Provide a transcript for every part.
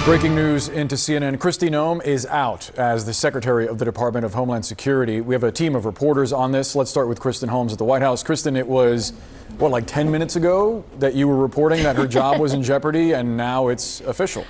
Breaking news into CNN. Kristi Noem is out as the Secretary of the Department of Homeland Security. We have a team of reporters on this. Let's start with Kristen Holmes at the White House. Kristen, it was, like 10 minutes ago that you were reporting that her job was in jeopardy, and now it's official.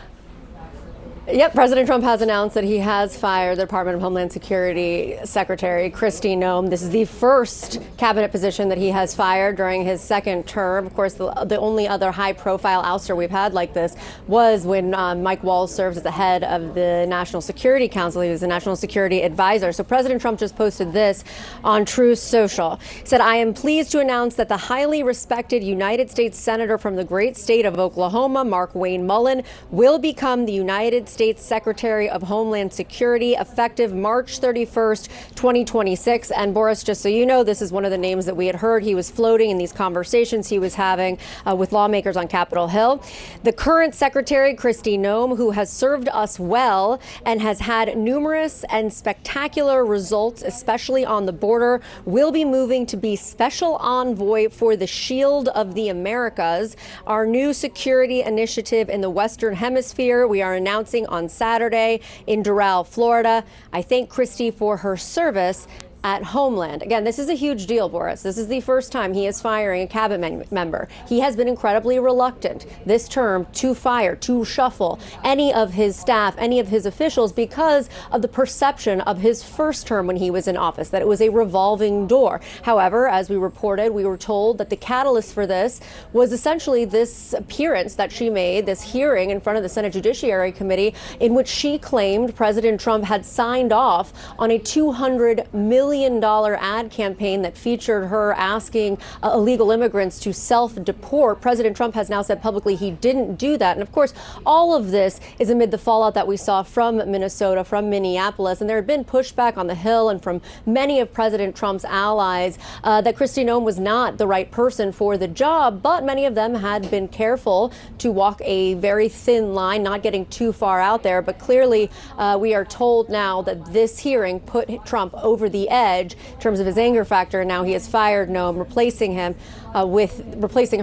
Yep, President Trump has announced that he has fired the Department of Homeland Security Secretary Kristi Noem. This is the first cabinet position that he has fired during his second term. Of course, the only other high-profile ouster we've had like this was when Mike Waltz served as the head of the National Security Council. He was the National Security Advisor. So President Trump just posted this on Truth Social. He said, "I am pleased to announce that the highly respected United States Senator from the great state of Oklahoma, Markwayne Mullin, will become the United States Secretary of Homeland Security effective March 31st, 2026. And Boris, just so you know, this is one of the names that we had heard he was floating in these conversations he was having with lawmakers on Capitol Hill. The current Secretary, Kristi Noem, who has served us well and has had numerous and spectacular results, especially on the border, will be moving to be Special Envoy for the Shield of the Americas, our new security initiative in the Western Hemisphere. We are announcing on Saturday in Doral, Florida. I thank Kristi for her service at Homeland." Again, this is a huge deal, Boris. This is the first time he is firing a cabinet member. He has been incredibly reluctant this term to fire, to shuffle any of his staff, any of his officials, because of the perception of his first term when he was in office, that it was a revolving door. However, as we reported, we were told that the catalyst for this was essentially this appearance that she made, this hearing in front of the Senate Judiciary Committee, in which she claimed President Trump had signed off on a $200 million ad campaign that featured her asking illegal immigrants to self-deport. President Trump has now said publicly he didn't do that. And of course, all of this is amid the fallout that we saw from Minnesota, from Minneapolis. And there had been pushback on the Hill and from many of President Trump's allies that Kristi Noem was not the right person for the job. But many of them had been careful to walk a very thin line, not getting too far out there. But clearly, we are told now that this hearing put Trump over the edge in terms of his anger factor. Now he has fired Noem, replacing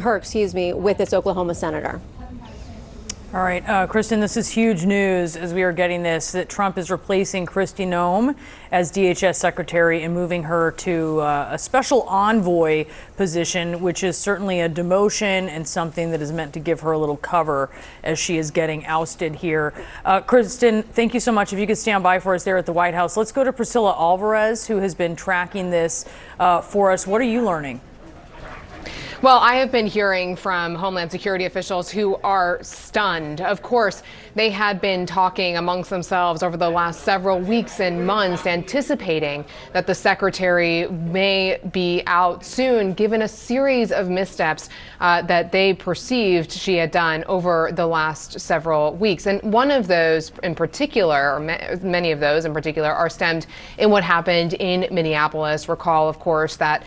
her, with this Oklahoma senator. All right, Kristen, this is huge news as we are getting this, that Trump is replacing Kristi Noem as DHS secretary and moving her to a special envoy position, which is certainly a demotion and something that is meant to give her a little cover as she is getting ousted here. Kristen, thank you so much. If you could stand by for us there at the White House. Let's go to Priscilla Alvarez, who has been tracking this for us. What are you learning? Well, I have been hearing from Homeland Security officials who are stunned. Of course, they had been talking amongst themselves over the last several weeks and months, anticipating that the secretary may be out soon, given a series of missteps that they perceived she had done over the last several weeks. And one of those in particular, or many of those in particular, are stemmed in what happened in Minneapolis. Recall, of course, that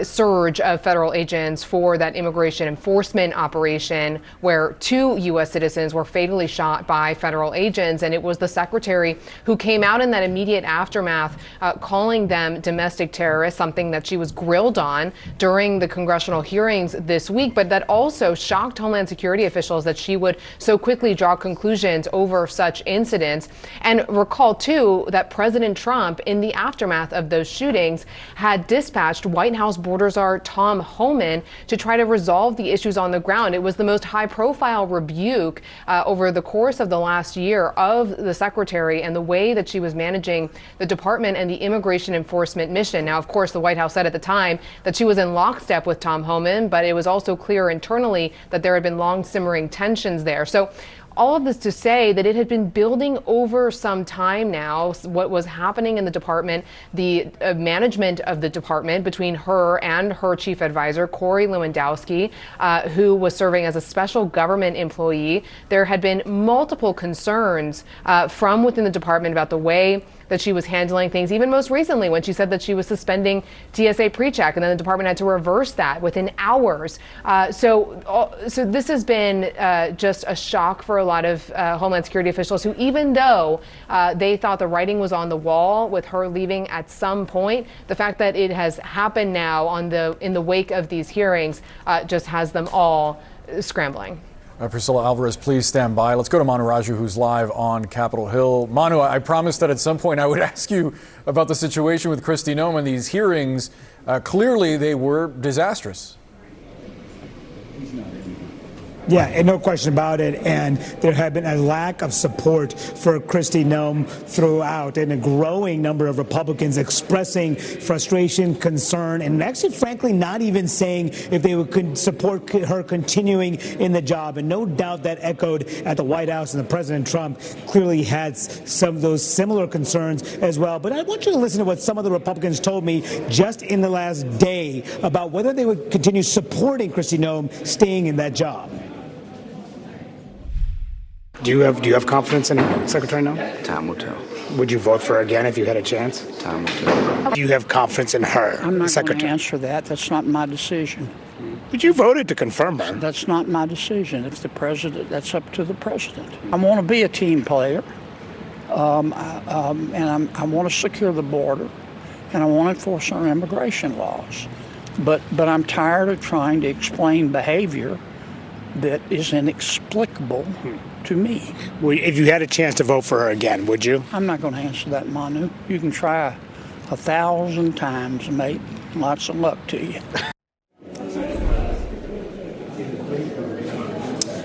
surge of federal agents for that immigration enforcement operation where 2 U.S. citizens were fatally shot by federal agents. And it was the secretary who came out in that immediate aftermath calling them domestic terrorists, something that she was grilled on during the congressional hearings this week, but that also shocked Homeland Security officials that she would so quickly draw conclusions over such incidents. And recall, too, that President Trump, in the aftermath of those shootings, had dispatched White House border czar Tom Homan to try to resolve the issues on the ground. It was the most high-profile rebuke over the course of the last year of the secretary and the way that she was managing the department and the immigration enforcement mission. Now, of course, the White House said at the time that she was in lockstep with Tom Homan, but it was also clear internally that there had been long simmering tensions there. So all of this to say that it had been building over some time now, what was happening in the department, the management of the department between her and her chief advisor, Corey Lewandowski, who was serving as a special government employee. There had been multiple concerns from within the department about the way that she was handling things, even most recently when she said that she was suspending TSA PreCheck, and then the department had to reverse that within hours. So this has been just a shock for a lot of Homeland Security officials who, even though they thought the writing was on the wall with her leaving at some point, the fact that it has happened now in the wake of these hearings just has them all scrambling. Priscilla Alvarez, please stand by. Let's go to Manu Raju, who's live on Capitol Hill. Manu, I promised that at some point I would ask you about the situation with Kristi Noem and these hearings. Clearly, they were disastrous. Yeah, and no question about it. And there had been a lack of support for Kristi Noem throughout, and a growing number of Republicans expressing frustration, concern, and actually, frankly, not even saying if they would support her continuing in the job. And no doubt that echoed at the White House, and the President Trump clearly had some of those similar concerns as well. But I want you to listen to what some of the Republicans told me just in the last day about whether they would continue supporting Kristi Noem staying in that job. Do you have confidence in Secretary Noem? Time will tell. Would you vote for her again if you had a chance? Time will tell. Do you have confidence in her, I'm not going Secretary? to answer that. That's not my decision. But you voted to confirm her. That's not my decision. If the president, that's up to the president. I want to be a team player, and I want to secure the border, and I want to enforce our immigration laws. But I'm tired of trying to explain behavior that is inexplicable to me. Well, if you had a chance to vote for her again, would you? I'm not going to answer that, Manu. You can try 1,000 times, mate. Lots of luck to you.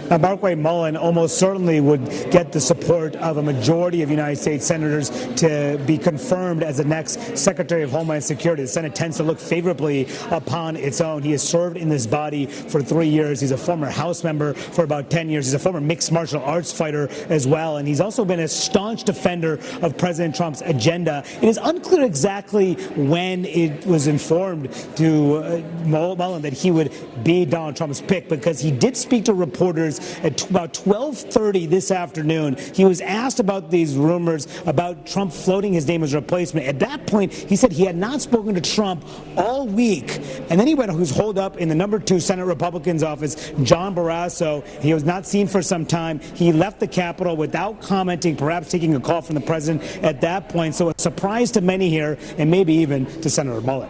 Now, Markwayne Mullin almost certainly would get the support of a majority of United States senators to be confirmed as the next Secretary of Homeland Security. The Senate tends to look favorably upon its own. He has served in this body for 3 years. He's a former House member for about 10 years. He's a former mixed martial arts fighter as well. And he's also been a staunch defender of President Trump's agenda. It is unclear exactly when it was informed to Mullin that he would be Donald Trump's pick, because he did speak to reporters at about 12:30 this afternoon. He was asked about these rumors about Trump floating his name as replacement. At that point, he said he had not spoken to Trump all week. And then he went, who's holed up in the number 2 Senate Republican's office, John Barrasso. He was not seen for some time. He left the Capitol without commenting, perhaps taking a call from the president at that point. So a surprise to many here, and maybe even to Senator Mullin.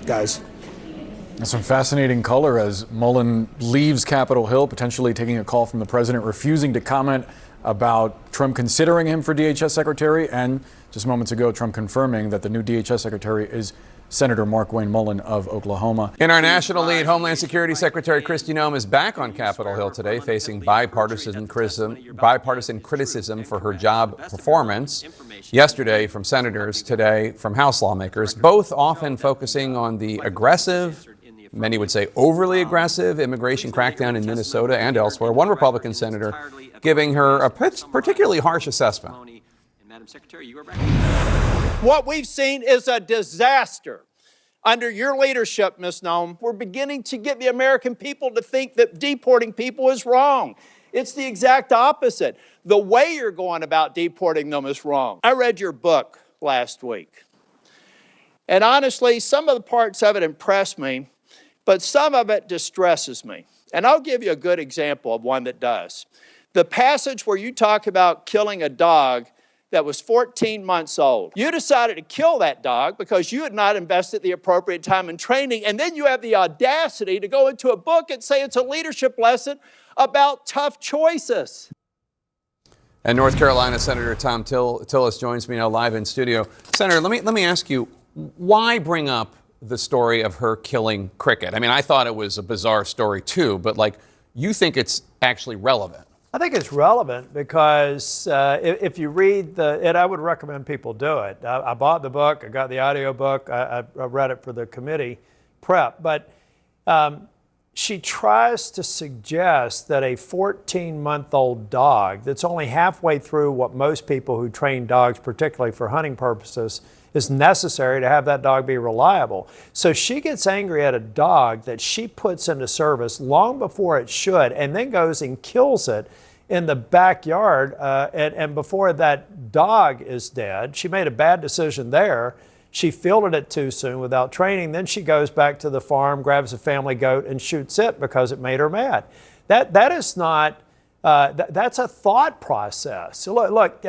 Guys. Some fascinating color as Mullin leaves Capitol Hill, potentially taking a call from the president, refusing to comment about Trump considering him for DHS secretary, and just moments ago, Trump confirming that the new DHS secretary is Senator Markwayne Mullin of Oklahoma. In our national lead, Homeland Security Secretary Kristi Noem is back on Capitol Hill today, facing bipartisan criticism for her job performance. Yesterday from senators, today from House lawmakers, both often focusing on the aggressive, many would say overly aggressive, immigration crackdown in Minnesota and elsewhere. One Republican senator giving her a particularly harsh assessment. What we've seen is a disaster. Under your leadership, Ms. Noem, we're beginning to get the American people to think that deporting people is wrong. It's the exact opposite. The way you're going about deporting them is wrong. I read your book last week. And honestly, some of the parts of it impressed me, but some of it distresses me. And I'll give you a good example of one that does. The passage where you talk about killing a dog that was 14 months old. You decided to kill that dog because you had not invested the appropriate time in training, and then you have the audacity to go into a book and say it's a leadership lesson about tough choices. And North Carolina Senator Thom Tillis joins me now live in studio. Senator, let me ask you, why bring up the story of her killing Cricket? I mean, I thought it was a bizarre story too, but you think it's actually relevant? I think it's relevant because if you read and I would recommend people do it. I bought the book, I got the audio book, I read it for the committee prep, but she tries to suggest that a 14-month-old dog that's only halfway through what most people who train dogs, particularly for hunting purposes, is necessary to have that dog be reliable. So she gets angry at a dog that she puts into service long before it should, and then goes and kills it in the backyard. And before that dog is dead, she made a bad decision there. She fielded it too soon without training. Then she goes back to the farm, grabs a family goat, and shoots it because it made her mad. That is not. That's a thought process. So look.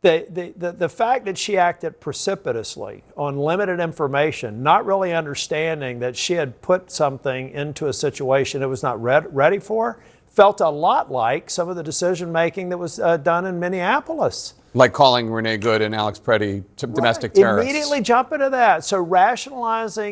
The fact that she acted precipitously on limited information, not really understanding that she had put something into a situation it was not ready for, felt a lot like some of the decision making that was done in Minneapolis. Like calling Renee Good and Alex Preddy domestic terrorists. Immediately jump into that. So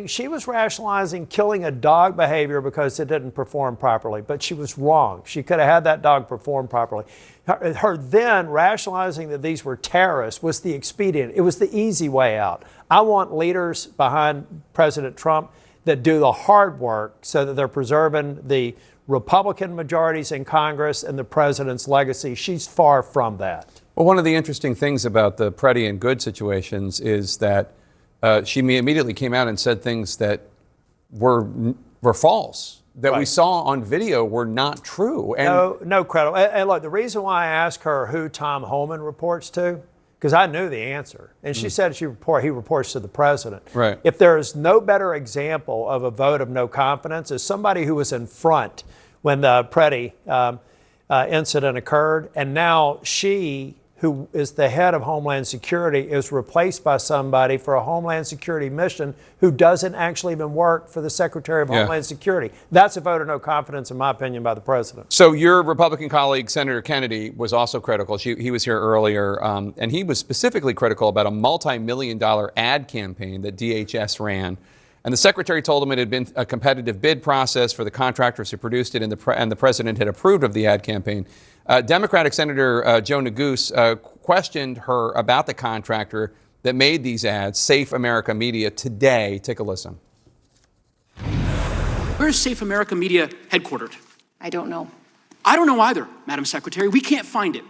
she was rationalizing killing a dog behavior because it didn't perform properly, but she was wrong. She could have had that dog perform properly. Her then rationalizing that these were terrorists was the expedient. It was the easy way out. I want leaders behind President Trump that do the hard work so that they're preserving the Republican majorities in Congress and the president's legacy. She's far from that. Well, one of the interesting things about the Preddy and Good situations is that she immediately came out and said things that were false, that we saw on video were not true. And no credible. And look, the reason why I asked her who Tom Homan reports to, because I knew the answer, and she said he reports to the president. Right. If there is no better example of a vote of no confidence as somebody who was in front when the Preddy incident occurred, and now she, who is the head of Homeland Security, is replaced by somebody for a Homeland Security mission who doesn't actually even work for the Secretary of Homeland Security. That's a vote of no confidence, in my opinion, by the president. So your Republican colleague, Senator Kennedy, was also critical. He was here earlier, and he was specifically critical about a multi-million-dollar ad campaign that DHS ran. And the secretary told him it had been a competitive bid process for the contractors who produced it, and the president had approved of the ad campaign. Democratic Senator Joe Neguse questioned her about the contractor that made these ads, Safe America Media, today. Take a listen. Where is Safe America Media headquartered? I don't know. I don't know either, Madam Secretary. We can't find it.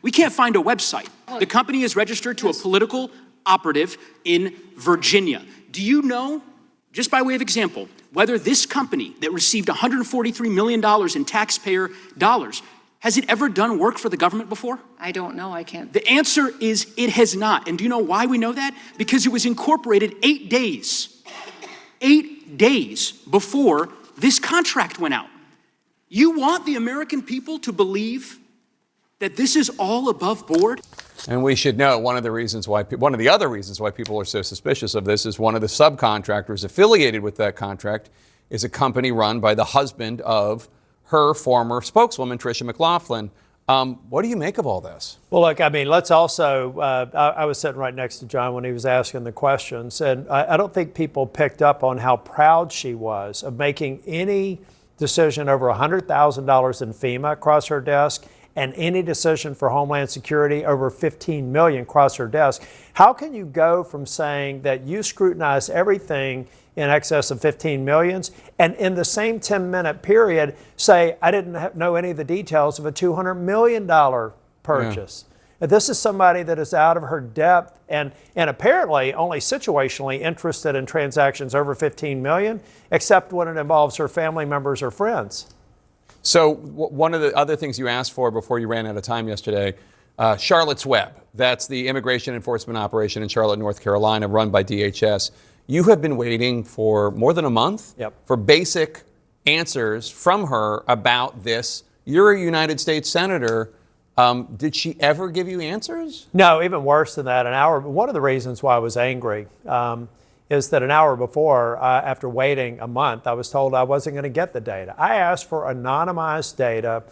We can't find a website. The company is registered to a political operative in Virginia. Do you know, just by way of example, whether this company that received $143 million in taxpayer dollars, has it ever done work for the government before? I don't know. I can't. The answer is it has not. And do you know why we know that? Because it was incorporated 8 days before this contract went out. You want the American people to believe that this is all above board? And we should know one of the other reasons why people are so suspicious of this is one of the subcontractors affiliated with that contract is a company run by the husband of her former spokeswoman, Tricia McLaughlin. What do you make of all this? Well, look, I mean, let's also, I was sitting right next to John when he was asking the questions, and I don't think people picked up on how proud she was of making any decision over $100,000 in FEMA across her desk and any decision for Homeland Security over $15 million across her desk. How can you go from saying that you scrutinize everything in excess of 15 millions, and in the same 10-minute period say, I didn't know any of the details of a $200 million purchase? Yeah. This is somebody that is out of her depth and apparently only situationally interested in transactions over 15 million, except when it involves her family members or friends. So one of the other things you asked for before you ran out of time yesterday, Charlotte's Web. That's the immigration enforcement operation in Charlotte, North Carolina, run by DHS. You have been waiting for more than a month for basic answers from her about this. You're a United States senator. Did she ever give you answers? No, even worse than that. An hour. One of the reasons why I was angry is that an hour before, after waiting a month, I was told I wasn't going to get the data. I asked for anonymized data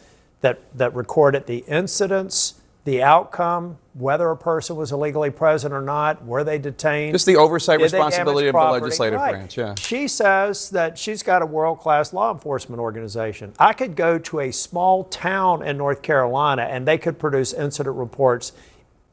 that recorded the incidents, the outcome, whether a person was illegally present or not, were they detained. Just the oversight responsibility of the legislative branch, yeah. She says that she's got a world-class law enforcement organization. I could go to a small town in North Carolina and they could produce incident reports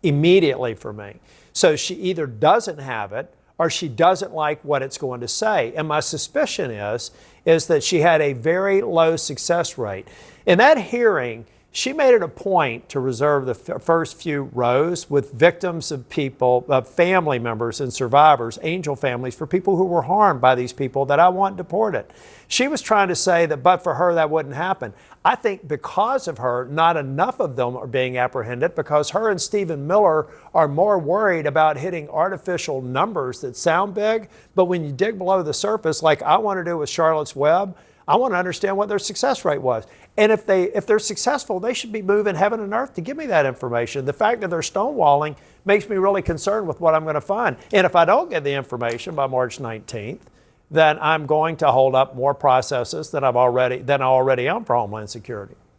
immediately for me. So she either doesn't have it or she doesn't like what it's going to say. And my suspicion is that she had a very low success rate. In that hearing, she made it a point to reserve the first few rows with victims of people, family members and survivors, angel families, for people who were harmed by these people that I want deported. She was trying to say that but for her that wouldn't happen. I think because of her, not enough of them are being apprehended because her and Stephen Miller are more worried about hitting artificial numbers that sound big, but when you dig below the surface, like I want to do with Charlotte's Web, I want to understand what their success rate was. And if they're successful, they should be moving heaven and earth to give me that information. The fact that they're stonewalling makes me really concerned with what I'm going to find. And if I don't get the information by March 19th, then I'm going to hold up more processes than I already am for Homeland Security.